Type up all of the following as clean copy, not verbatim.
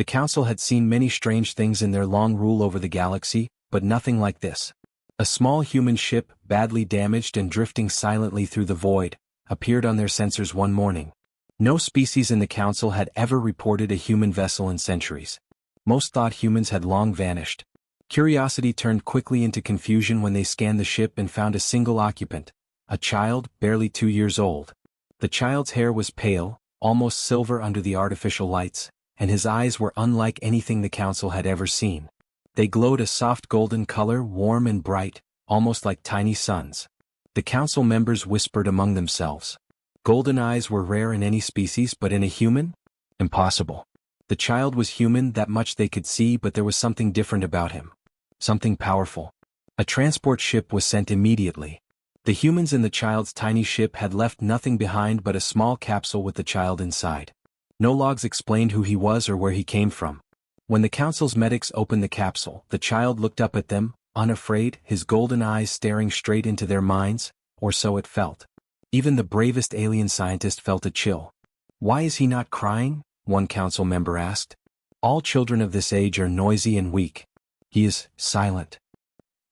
The council had seen many strange things in their long rule over the galaxy, but nothing like this. A small human ship, badly damaged and drifting silently through the void, appeared on their sensors one morning. No species in the council had ever reported a human vessel in centuries. Most thought humans had long vanished. Curiosity turned quickly into confusion when they scanned the ship and found a single occupant, a child, barely 2 years old. The child's hair was pale, almost silver under the artificial lights, and his eyes were unlike anything the council had ever seen. They glowed a soft golden color, warm and bright, almost like tiny suns. The council members whispered among themselves. Golden eyes were rare in any species, but in a human? Impossible. The child was human, that much they could see, but there was something different about him. Something powerful. A transport ship was sent immediately. The humans in the child's tiny ship had left nothing behind but a small capsule with the child inside. No logs explained who he was or where he came from. When the council's medics opened the capsule, the child looked up at them, unafraid, his golden eyes staring straight into their minds, or so it felt. Even the bravest alien scientist felt a chill. "Why is he not crying?" one council member asked. "All children of this age are noisy and weak. He is silent."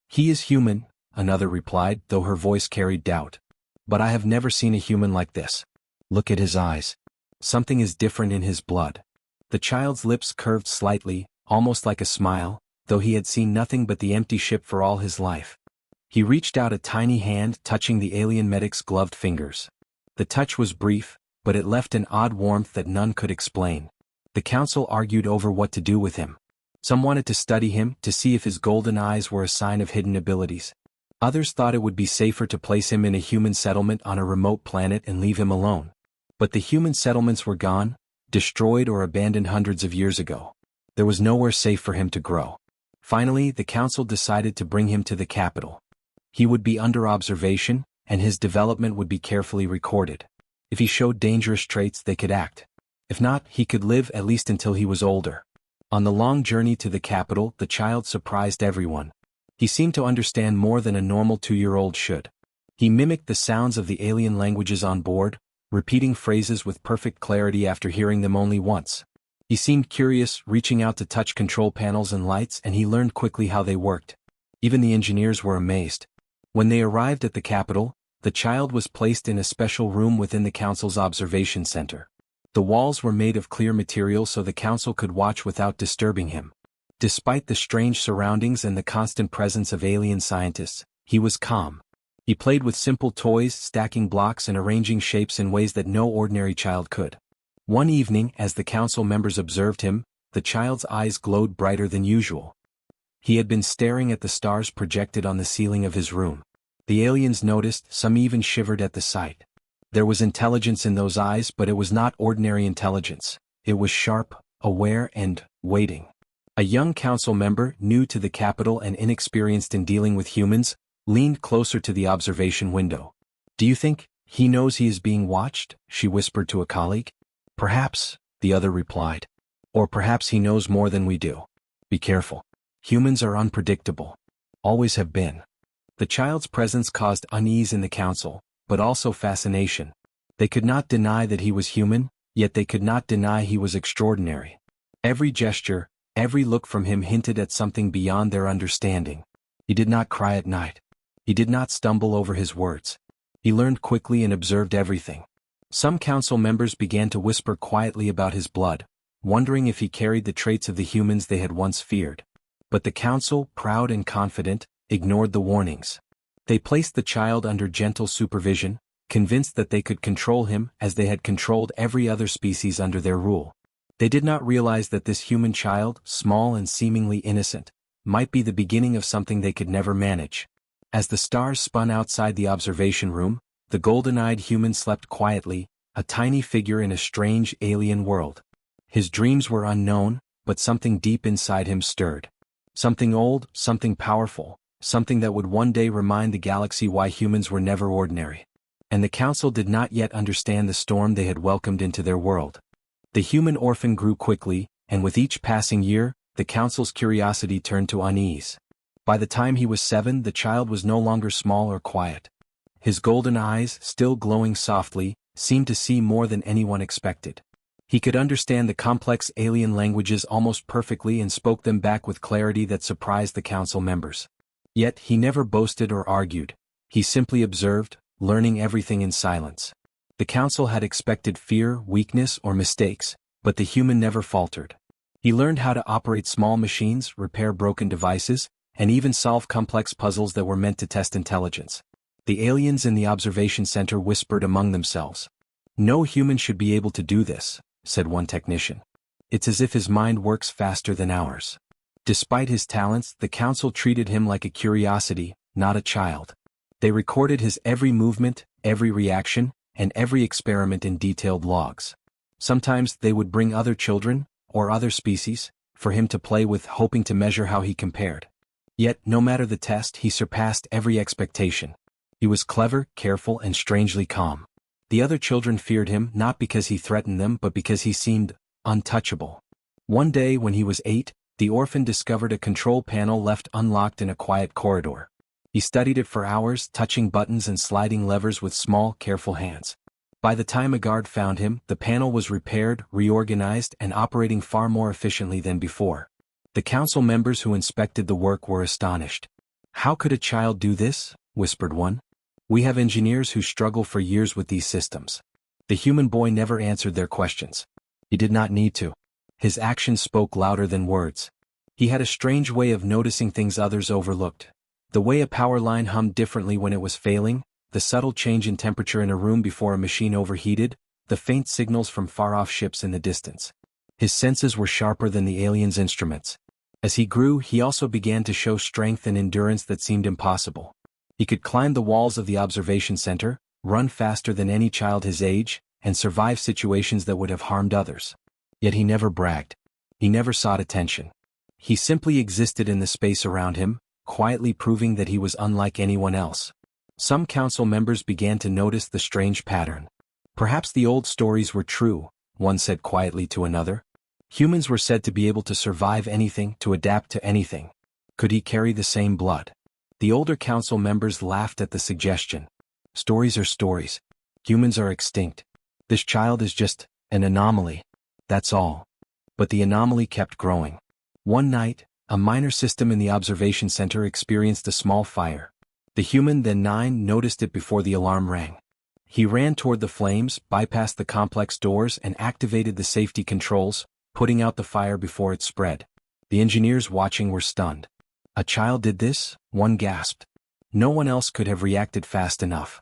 "He is human," another replied, though her voice carried doubt. "But I have never seen a human like this. Look at his eyes. Something is different in his blood." The child's lips curved slightly, almost like a smile, though he had seen nothing but the empty ship for all his life. He reached out a tiny hand, touching the alien medic's gloved fingers. The touch was brief, but it left an odd warmth that none could explain. The council argued over what to do with him. Some wanted to study him, to see if his golden eyes were a sign of hidden abilities. Others thought it would be safer to place him in a human settlement on a remote planet and leave him alone. But the human settlements were gone, destroyed or abandoned hundreds of years ago. There was nowhere safe for him to grow. Finally, the council decided to bring him to the capital. He would be under observation, and his development would be carefully recorded. If he showed dangerous traits, they could act. If not, he could live at least until he was older. On the long journey to the capital, the child surprised everyone. He seemed to understand more than a normal 2-year-old should. He mimicked the sounds of the alien languages on board, repeating phrases with perfect clarity after hearing them only once. He seemed curious, reaching out to touch control panels and lights, and he learned quickly how they worked. Even the engineers were amazed. When they arrived at the capital, the child was placed in a special room within the council's observation center. The walls were made of clear material so the council could watch without disturbing him. Despite the strange surroundings and the constant presence of alien scientists, he was calm. He played with simple toys, stacking blocks and arranging shapes in ways that no ordinary child could. One evening, as the council members observed him, the child's eyes glowed brighter than usual. He had been staring at the stars projected on the ceiling of his room. The aliens noticed, some even shivered at the sight. There was intelligence in those eyes, but it was not ordinary intelligence. It was sharp, aware, and waiting. A young council member, new to the capital and inexperienced in dealing with humans, leaned closer to the observation window. "Do you think he knows he is being watched?" she whispered to a colleague. "Perhaps," the other replied. "Or perhaps he knows more than we do. Be careful. Humans are unpredictable. Always have been." The child's presence caused unease in the council, but also fascination. They could not deny that he was human, yet they could not deny he was extraordinary. Every gesture, every look from him hinted at something beyond their understanding. He did not cry at night. He did not stumble over his words. He learned quickly and observed everything. Some council members began to whisper quietly about his blood, wondering if he carried the traits of the humans they had once feared. But the council, proud and confident, ignored the warnings. They placed the child under gentle supervision, convinced that they could control him as they had controlled every other species under their rule. They did not realize that this human child, small and seemingly innocent, might be the beginning of something they could never manage. As the stars spun outside the observation room, the golden-eyed human slept quietly, a tiny figure in a strange alien world. His dreams were unknown, but something deep inside him stirred. Something old, something powerful, something that would one day remind the galaxy why humans were never ordinary. And the council did not yet understand the storm they had welcomed into their world. The human orphan grew quickly, and with each passing year, the council's curiosity turned to unease. By the time he was 7, the child was no longer small or quiet. His golden eyes, still glowing softly, seemed to see more than anyone expected. He could understand the complex alien languages almost perfectly and spoke them back with clarity that surprised the council members. Yet he never boasted or argued. He simply observed, learning everything in silence. The council had expected fear, weakness, or mistakes, but the human never faltered. He learned how to operate small machines, repair broken devices, and even solve complex puzzles that were meant to test intelligence. The aliens in the observation center whispered among themselves. "No human should be able to do this," said one technician. "It's as if his mind works faster than ours." Despite his talents, the council treated him like a curiosity, not a child. They recorded his every movement, every reaction, and every experiment in detailed logs. Sometimes they would bring other children, or other species, for him to play with, hoping to measure how he compared. Yet, no matter the test, he surpassed every expectation. He was clever, careful, and strangely calm. The other children feared him not because he threatened them but because he seemed untouchable. One day when he was 8, the orphan discovered a control panel left unlocked in a quiet corridor. He studied it for hours, touching buttons and sliding levers with small, careful hands. By the time a guard found him, the panel was repaired, reorganized, and operating far more efficiently than before. The council members who inspected the work were astonished. "How could a child do this?" whispered one. "We have engineers who struggle for years with these systems." The human boy never answered their questions. He did not need to. His actions spoke louder than words. He had a strange way of noticing things others overlooked. The way a power line hummed differently when it was failing, the subtle change in temperature in a room before a machine overheated, the faint signals from far-off ships in the distance. His senses were sharper than the aliens' instruments. As he grew, he also began to show strength and endurance that seemed impossible. He could climb the walls of the observation center, run faster than any child his age, and survive situations that would have harmed others. Yet he never bragged. He never sought attention. He simply existed in the space around him, quietly proving that he was unlike anyone else. Some council members began to notice the strange pattern. "Perhaps the old stories were true," one said quietly to another. Humans were said to be able to survive anything, to adapt to anything. Could he carry the same blood? The older council members laughed at the suggestion. "Stories are stories. Humans are extinct. This child is just an anomaly. That's all." But the anomaly kept growing. One night, a minor system in the observation center experienced a small fire. The human, then 9, noticed it before the alarm rang. He ran toward the flames, bypassed the complex doors, and activated the safety controls, putting out the fire before it spread. The engineers watching were stunned. "A child did this?" one gasped. No one else could have reacted fast enough.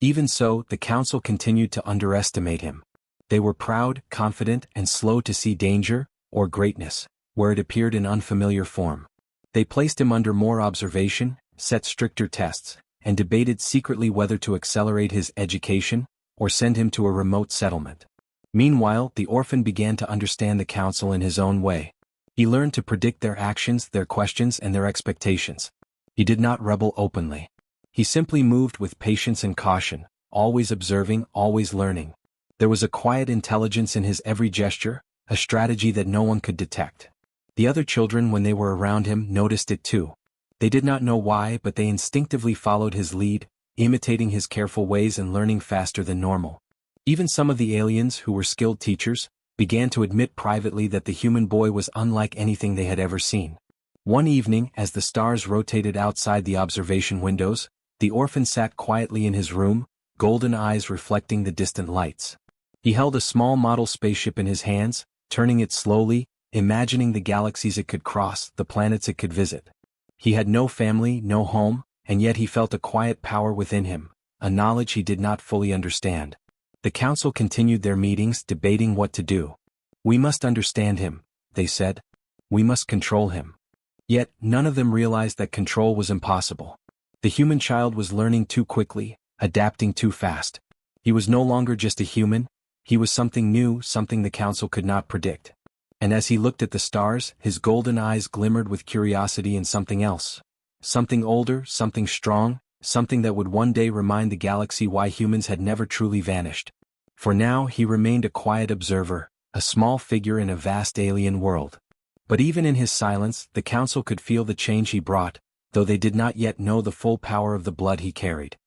Even so, the council continued to underestimate him. They were proud, confident, and slow to see danger, or greatness, where it appeared in unfamiliar form. They placed him under more observation, set stricter tests, and debated secretly whether to accelerate his education, or send him to a remote settlement. Meanwhile, the orphan began to understand the council in his own way. He learned to predict their actions, their questions, and their expectations. He did not rebel openly. He simply moved with patience and caution, always observing, always learning. There was a quiet intelligence in his every gesture, a strategy that no one could detect. The other children, when they were around him, noticed it too. They did not know why, but they instinctively followed his lead, imitating his careful ways and learning faster than normal. Even some of the aliens, who were skilled teachers, began to admit privately that the human boy was unlike anything they had ever seen. One evening, as the stars rotated outside the observation windows, the orphan sat quietly in his room, golden eyes reflecting the distant lights. He held a small model spaceship in his hands, turning it slowly, imagining the galaxies it could cross, the planets it could visit. He had no family, no home, and yet he felt a quiet power within him, a knowledge he did not fully understand. The council continued their meetings, debating what to do. "We must understand him," they said. "We must control him." Yet, none of them realized that control was impossible. The human child was learning too quickly, adapting too fast. He was no longer just a human, he was something new, something the council could not predict. And as he looked at the stars, his golden eyes glimmered with curiosity and something else. Something older, something strong, something that would one day remind the galaxy why humans had never truly vanished. For now, he remained a quiet observer, a small figure in a vast alien world. But even in his silence, the council could feel the change he brought, though they did not yet know the full power of the blood he carried.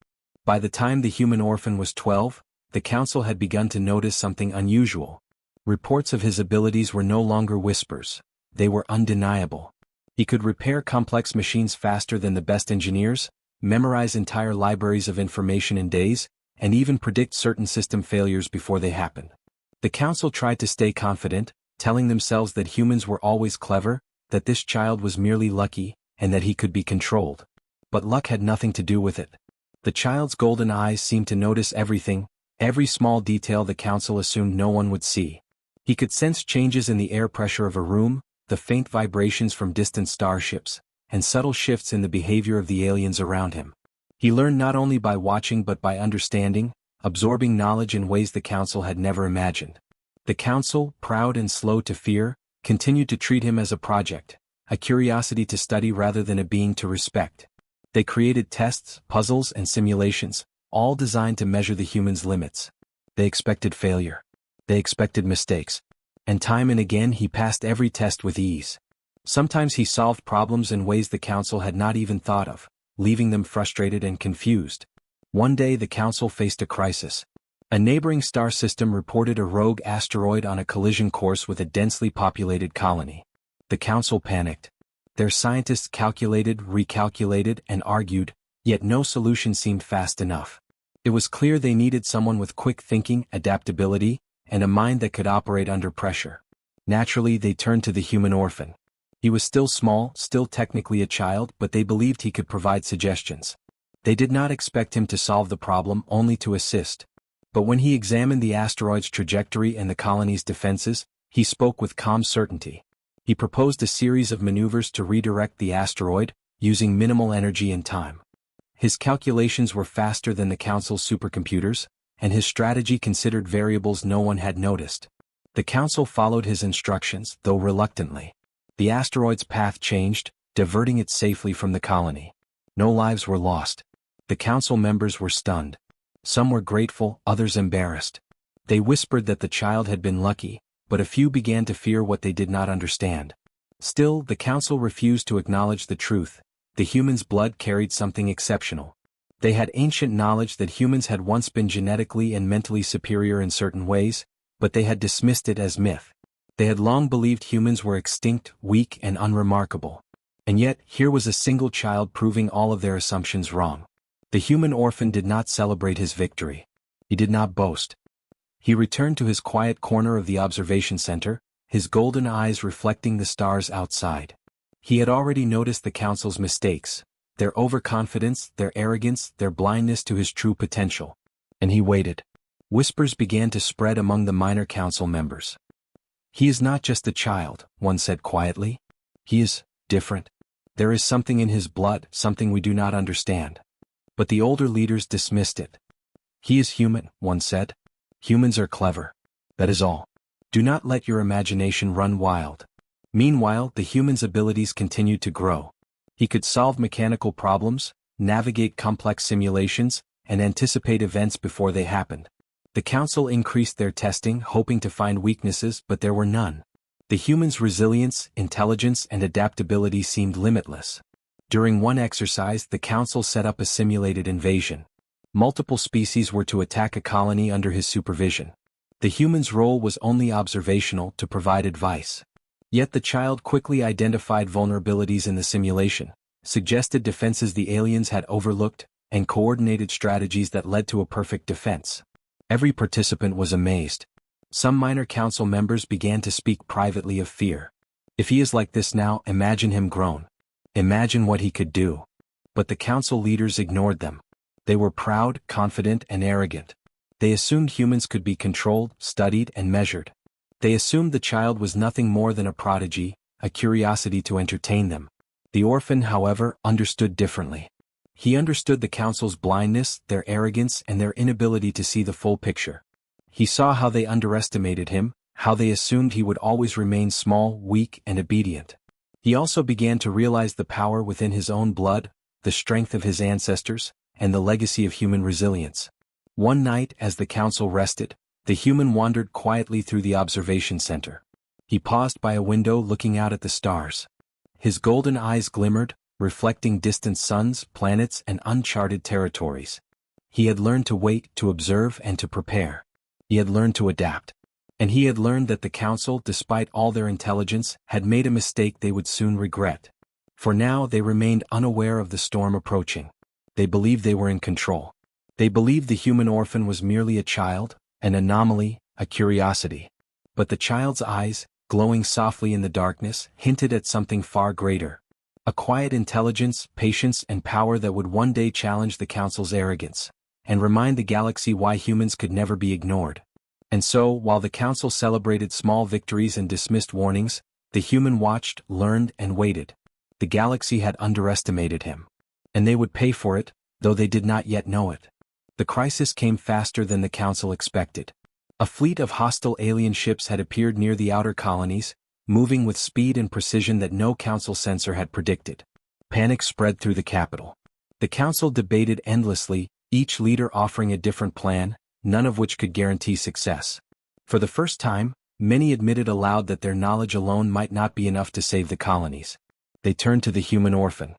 By the time the human orphan was 12, the council had begun to notice something unusual. Reports of his abilities were no longer whispers. They were undeniable. He could repair complex machines faster than the best engineers, memorize entire libraries of information in days, and even predict certain system failures before they happened. The council tried to stay confident, telling themselves that humans were always clever, that this child was merely lucky, and that he could be controlled. But luck had nothing to do with it. The child's golden eyes seemed to notice everything, every small detail the council assumed no one would see. He could sense changes in the air pressure of a room, the faint vibrations from distant starships, and subtle shifts in the behavior of the aliens around him. He learned not only by watching but by understanding, absorbing knowledge in ways the council had never imagined. The council, proud and slow to fear, continued to treat him as a project, a curiosity to study rather than a being to respect. They created tests, puzzles, and simulations, all designed to measure the human's limits. They expected failure. They expected mistakes. And time and again he passed every test with ease. Sometimes he solved problems in ways the council had not even thought of, leaving them frustrated and confused. One day the council faced a crisis. A neighboring star system reported a rogue asteroid on a collision course with a densely populated colony. The council panicked. Their scientists calculated, recalculated, and argued, yet no solution seemed fast enough. It was clear they needed someone with quick thinking, adaptability, and a mind that could operate under pressure. Naturally, they turned to the human orphan. He was still small, still technically a child, but they believed he could provide suggestions. They did not expect him to solve the problem, only to assist. But when he examined the asteroid's trajectory and the colony's defenses, he spoke with calm certainty. He proposed a series of maneuvers to redirect the asteroid, using minimal energy and time. His calculations were faster than the council's supercomputers, and his strategy considered variables no one had noticed. The council followed his instructions, though reluctantly. The asteroid's path changed, diverting it safely from the colony. No lives were lost. The council members were stunned. Some were grateful, others embarrassed. They whispered that the child had been lucky, but a few began to fear what they did not understand. Still, the council refused to acknowledge the truth. The human's blood carried something exceptional. They had ancient knowledge that humans had once been genetically and mentally superior in certain ways, but they had dismissed it as myth. They had long believed humans were extinct, weak, and unremarkable. And yet, here was a single child proving all of their assumptions wrong. The human orphan did not celebrate his victory. He did not boast. He returned to his quiet corner of the observation center, his golden eyes reflecting the stars outside. He had already noticed the council's mistakes, their overconfidence, their arrogance, their blindness to his true potential. And he waited. Whispers began to spread among the minor council members. "He is not just a child," one said quietly. "He is different. There is something in his blood, something we do not understand." But the older leaders dismissed it. "He is human," one said. "Humans are clever. That is all. Do not let your imagination run wild." Meanwhile, the human's abilities continued to grow. He could solve mechanical problems, navigate complex simulations, and anticipate events before they happened. The council increased their testing, hoping to find weaknesses, but there were none. The human's resilience, intelligence, and adaptability seemed limitless. During one exercise, the council set up a simulated invasion. Multiple species were to attack a colony under his supervision. The human's role was only observational, to provide advice. Yet the child quickly identified vulnerabilities in the simulation, suggested defenses the aliens had overlooked, and coordinated strategies that led to a perfect defense. Every participant was amazed. Some minor council members began to speak privately of fear. "If he is like this now, imagine him grown. Imagine what he could do." But the council leaders ignored them. They were proud, confident, and arrogant. They assumed humans could be controlled, studied, and measured. They assumed the child was nothing more than a prodigy, a curiosity to entertain them. The orphan, however, understood differently. He understood the council's blindness, their arrogance, and their inability to see the full picture. He saw how they underestimated him, how they assumed he would always remain small, weak, and obedient. He also began to realize the power within his own blood, the strength of his ancestors, and the legacy of human resilience. One night, as the council rested, the human wandered quietly through the observation center. He paused by a window looking out at the stars. His golden eyes glimmered, reflecting distant suns, planets, and uncharted territories. He had learned to wait, to observe, and to prepare. He had learned to adapt. And he had learned that the Council, despite all their intelligence, had made a mistake they would soon regret. For now they remained unaware of the storm approaching. They believed they were in control. They believed the human orphan was merely a child, an anomaly, a curiosity. But the child's eyes, glowing softly in the darkness, hinted at something far greater. A quiet intelligence, patience, and power that would one day challenge the Council's arrogance, and remind the galaxy why humans could never be ignored. And so, while the Council celebrated small victories and dismissed warnings, the human watched, learned, and waited. The galaxy had underestimated him. And they would pay for it, though they did not yet know it. The crisis came faster than the Council expected. A fleet of hostile alien ships had appeared near the outer colonies, moving with speed and precision that no Council sensor had predicted. Panic spread through the capital. The Council debated endlessly, each leader offering a different plan, none of which could guarantee success. For the first time, many admitted aloud that their knowledge alone might not be enough to save the colonies. They turned to the human orphan.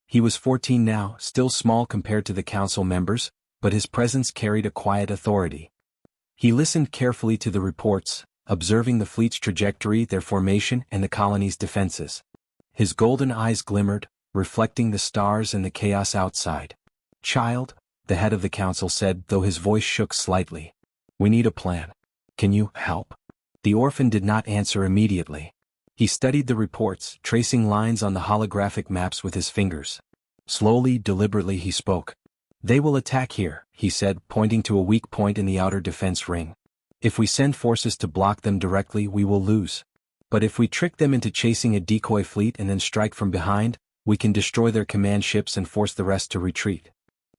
He was 14 now, still small compared to the Council members, but his presence carried a quiet authority. He listened carefully to the reports, observing the fleet's trajectory, their formation, and the colony's defenses. His golden eyes glimmered, reflecting the stars and the chaos outside. "Child," the head of the Council said, though his voice shook slightly. "We need a plan. Can you help?" The orphan did not answer immediately. He studied the reports, tracing lines on the holographic maps with his fingers. Slowly, deliberately he spoke. "They will attack here," he said, pointing to a weak point in the outer defense ring. "If we send forces to block them directly, we will lose. But if we trick them into chasing a decoy fleet and then strike from behind, we can destroy their command ships and force the rest to retreat."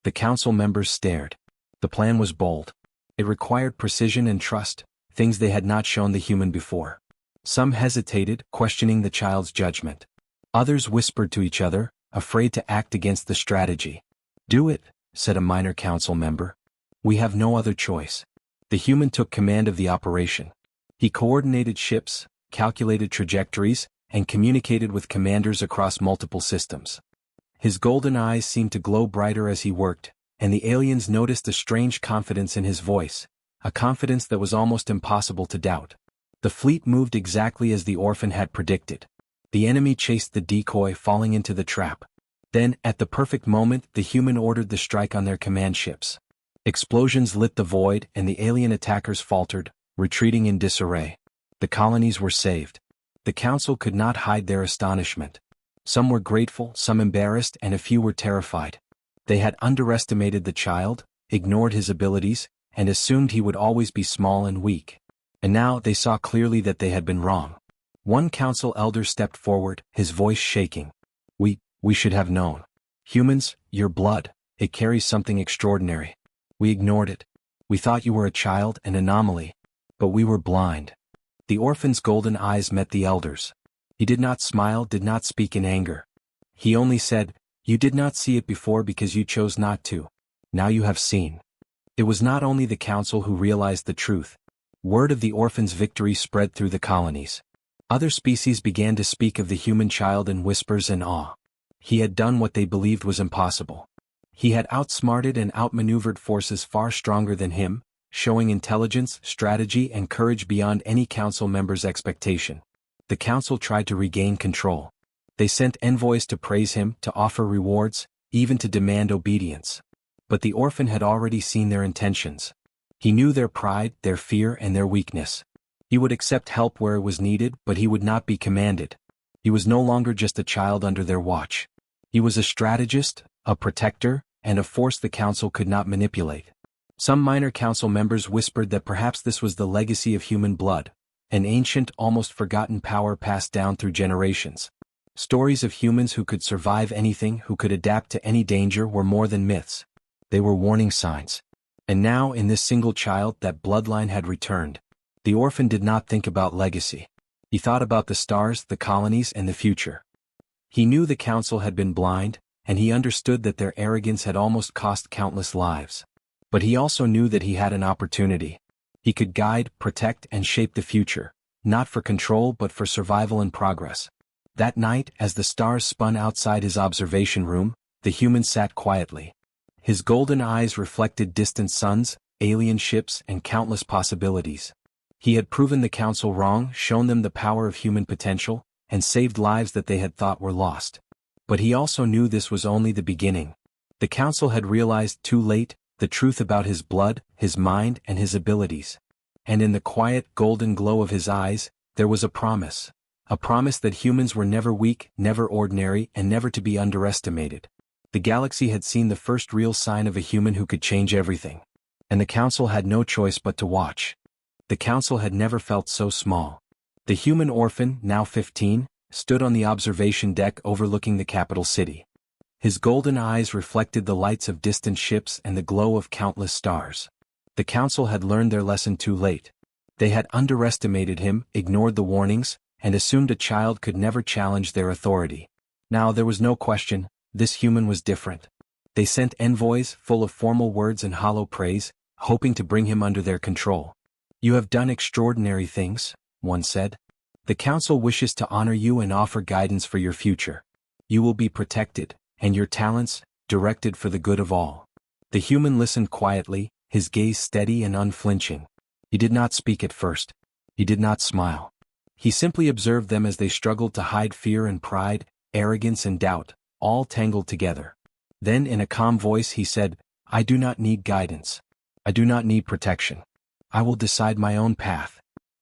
The Council members stared. The plan was bold. It required precision and trust, things they had not shown the human before. Some hesitated, questioning the child's judgment. Others whispered to each other, afraid to act against the strategy. "Do it," said a minor Council member. "We have no other choice." The human took command of the operation. He coordinated ships, calculated trajectories, and communicated with commanders across multiple systems. His golden eyes seemed to glow brighter as he worked, and the aliens noticed a strange confidence in his voice, a confidence that was almost impossible to doubt. The fleet moved exactly as the orphan had predicted. The enemy chased the decoy, falling into the trap. Then, at the perfect moment, the human ordered the strike on their command ships. Explosions lit the void, and the alien attackers faltered, retreating in disarray. The colonies were saved. The Council could not hide their astonishment. Some were grateful, some embarrassed, and a few were terrified. They had underestimated the child, ignored his abilities, and assumed he would always be small and weak. And now they saw clearly that they had been wrong. One Council elder stepped forward, his voice shaking. We should have known. Humans, your blood, it carries something extraordinary. We ignored it. We thought you were a child, an anomaly. But we were blind." The orphan's golden eyes met the elder's. He did not smile, did not speak in anger. He only said, "You did not see it before because you chose not to. Now you have seen." It was not only the Council who realized the truth. Word of the orphan's victory spread through the colonies. Other species began to speak of the human child in whispers and awe. He had done what they believed was impossible. He had outsmarted and outmaneuvered forces far stronger than him, showing intelligence, strategy, and courage beyond any Council member's expectation. The Council tried to regain control. They sent envoys to praise him, to offer rewards, even to demand obedience. But the orphan had already seen their intentions. He knew their pride, their fear, and their weakness. He would accept help where it was needed, but he would not be commanded. He was no longer just a child under their watch. He was a strategist, a protector, and a force the Council could not manipulate. Some minor Council members whispered that perhaps this was the legacy of human blood, an ancient, almost forgotten power passed down through generations. Stories of humans who could survive anything, who could adapt to any danger, were more than myths. They were warning signs. And now, in this single child, that bloodline had returned. The orphan did not think about legacy. He thought about the stars, the colonies, and the future. He knew the Council had been blind, and he understood that their arrogance had almost cost countless lives. But he also knew that he had an opportunity. He could guide, protect, and shape the future, not for control but for survival and progress. That night, as the stars spun outside his observation room, the human sat quietly. His golden eyes reflected distant suns, alien ships, and countless possibilities. He had proven the council wrong, shown them the power of human potential, and saved lives that they had thought were lost. But he also knew this was only the beginning. The council had realized too late the truth about his blood, his mind, and his abilities. And in the quiet, golden glow of his eyes, there was a promise. A promise that humans were never weak, never ordinary, and never to be underestimated. The galaxy had seen the first real sign of a human who could change everything. And the council had no choice but to watch. The council had never felt so small. The human orphan, now 15, stood on the observation deck overlooking the capital city. His golden eyes reflected the lights of distant ships and the glow of countless stars. The council had learned their lesson too late. They had underestimated him, ignored the warnings, and assumed a child could never challenge their authority. Now there was no question, this human was different. They sent envoys full of formal words and hollow praise, hoping to bring him under their control. "You have done extraordinary things," one said. "The council wishes to honor you and offer guidance for your future. You will be protected, and your talents, directed for the good of all." The human listened quietly, his gaze steady and unflinching. He did not speak at first. He did not smile. He simply observed them as they struggled to hide fear and pride, arrogance and doubt, all tangled together. Then in a calm voice he said, "I do not need guidance. I do not need protection. I will decide my own path."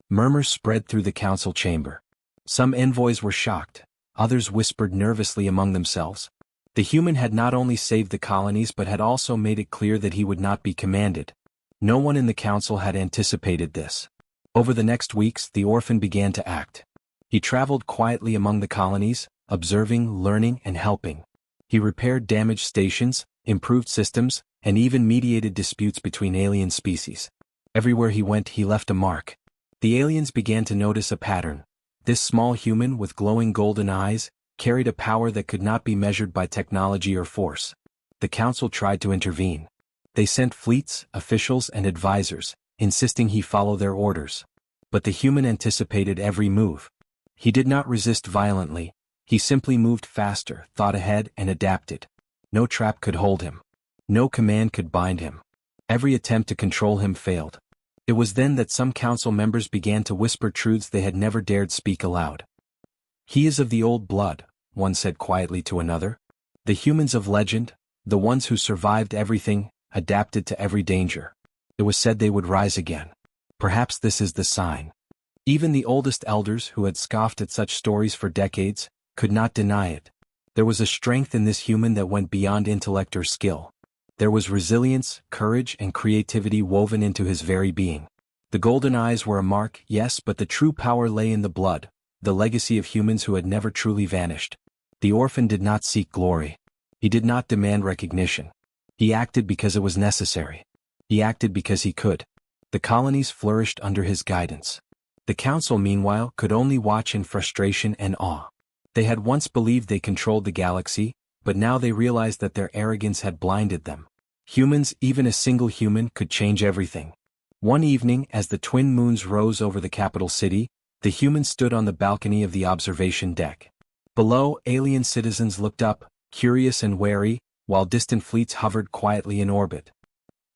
Murmurs spread through the council chamber. Some envoys were shocked, others whispered nervously among themselves. The human had not only saved the colonies but had also made it clear that he would not be commanded. No one in the council had anticipated this. Over the next weeks, the orphan began to act. He traveled quietly among the colonies, observing, learning, and helping. He repaired damaged stations, improved systems, and even mediated disputes between alien species. Everywhere he went, he left a mark. The aliens began to notice a pattern. This small human with glowing golden eyes carried a power that could not be measured by technology or force. The council tried to intervene. They sent fleets, officials, and advisors, insisting he follow their orders. But the human anticipated every move. He did not resist violently. He simply moved faster, thought ahead, and adapted. No trap could hold him. No command could bind him. Every attempt to control him failed. It was then that some council members began to whisper truths they had never dared speak aloud. "He is of the old blood," one said quietly to another. "The humans of legend, the ones who survived everything, adapted to every danger. It was said they would rise again. Perhaps this is the sign." Even the oldest elders who had scoffed at such stories for decades could not deny it. There was a strength in this human that went beyond intellect or skill. There was resilience, courage, and creativity woven into his very being. The golden eyes were a mark, yes, but the true power lay in the blood, the legacy of humans who had never truly vanished. The orphan did not seek glory. He did not demand recognition. He acted because it was necessary. He acted because he could. The colonies flourished under his guidance. The council, meanwhile, could only watch in frustration and awe. They had once believed they controlled the galaxy, but now they realized that their arrogance had blinded them. Humans, even a single human, could change everything. One evening, as the twin moons rose over the capital city, the human stood on the balcony of the observation deck. Below, alien citizens looked up, curious and wary, while distant fleets hovered quietly in orbit.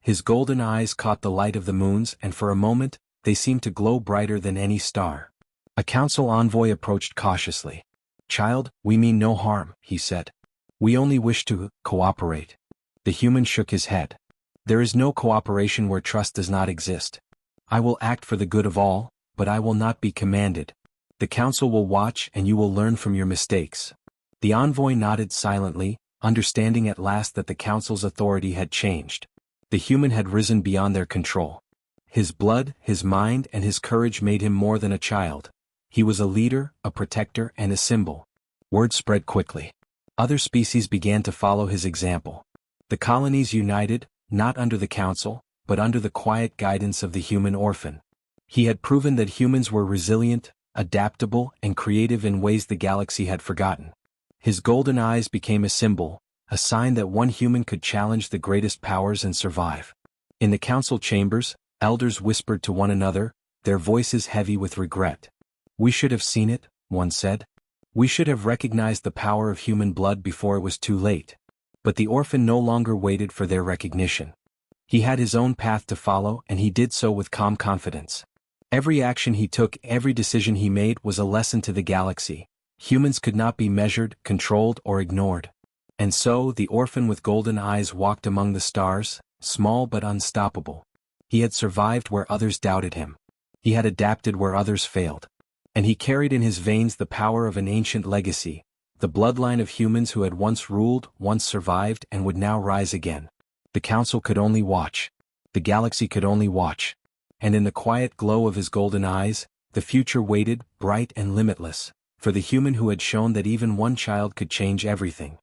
His golden eyes caught the light of the moons, and for a moment, they seemed to glow brighter than any star. A council envoy approached cautiously. "Child, we mean no harm," he said. "We only wish to cooperate." The human shook his head. "There is no cooperation where trust does not exist. I will act for the good of all, but I will not be commanded. The council will watch and you will learn from your mistakes." The envoy nodded silently, understanding at last that the council's authority had changed. The human had risen beyond their control. His blood, his mind, and his courage made him more than a child. He was a leader, a protector, and a symbol. Word spread quickly. Other species began to follow his example. The colonies united, not under the council, but under the quiet guidance of the human orphan. He had proven that humans were resilient, adaptable, and creative in ways the galaxy had forgotten. His golden eyes became a symbol, a sign that one human could challenge the greatest powers and survive. In the council chambers, elders whispered to one another, their voices heavy with regret. "We should have seen it," one said. "We should have recognized the power of human blood before it was too late." But the orphan no longer waited for their recognition. He had his own path to follow, and he did so with calm confidence. Every action he took, every decision he made was a lesson to the galaxy. Humans could not be measured, controlled, or ignored. And so, the orphan with golden eyes walked among the stars, small but unstoppable. He had survived where others doubted him. He had adapted where others failed. And he carried in his veins the power of an ancient legacy, the bloodline of humans who had once ruled, once survived, and would now rise again. The Council could only watch. The galaxy could only watch. And in the quiet glow of his golden eyes, the future waited, bright and limitless, for the human who had shown that even one child could change everything.